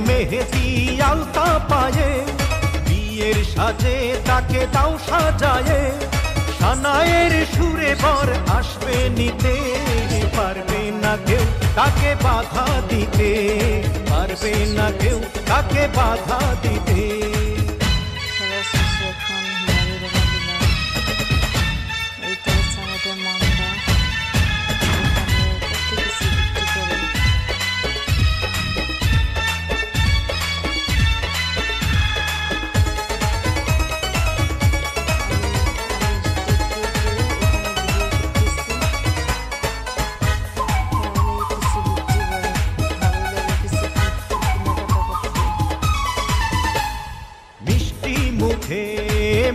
মেহেদি আলতা পায়ে বিয়ের সাজে তাকে দাও সাজায়ে সানায়ের সুরে বর আসবে নিতে পারবে না কেউ তাকে বাধা দিতে পারবে না কেউ তাকে বাধা দিতে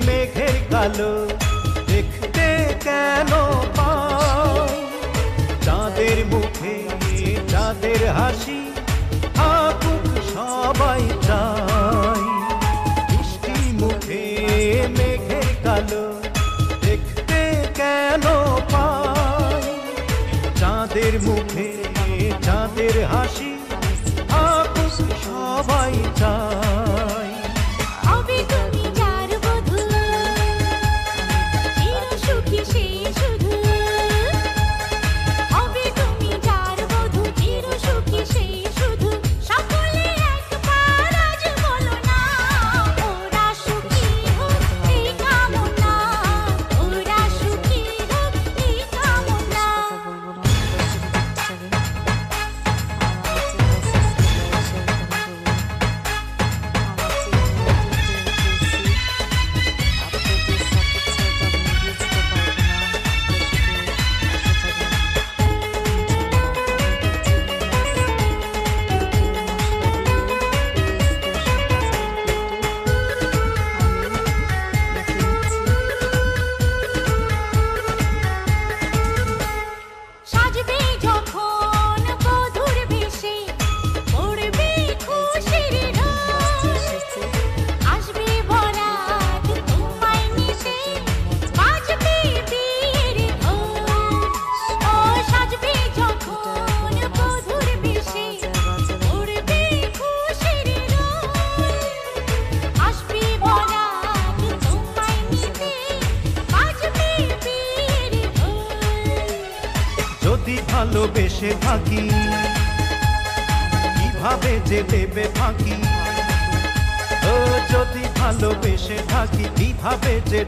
মেঘের কালো দেখতে কেন পাই চাঁদের মুখে চাঁদের হাসি থাকুক সবাই চাই মিষ্টি মুখে মেঘের কালো দেখতে কেন পাই চাঁদের মুখে চাঁদের হাসি থাকুক সবাই চাই ভালোবেসে থাকি কিভাবে যে দেবে ফাঁকি ও যদি ভালোবেসে থাকি কিভাবে যে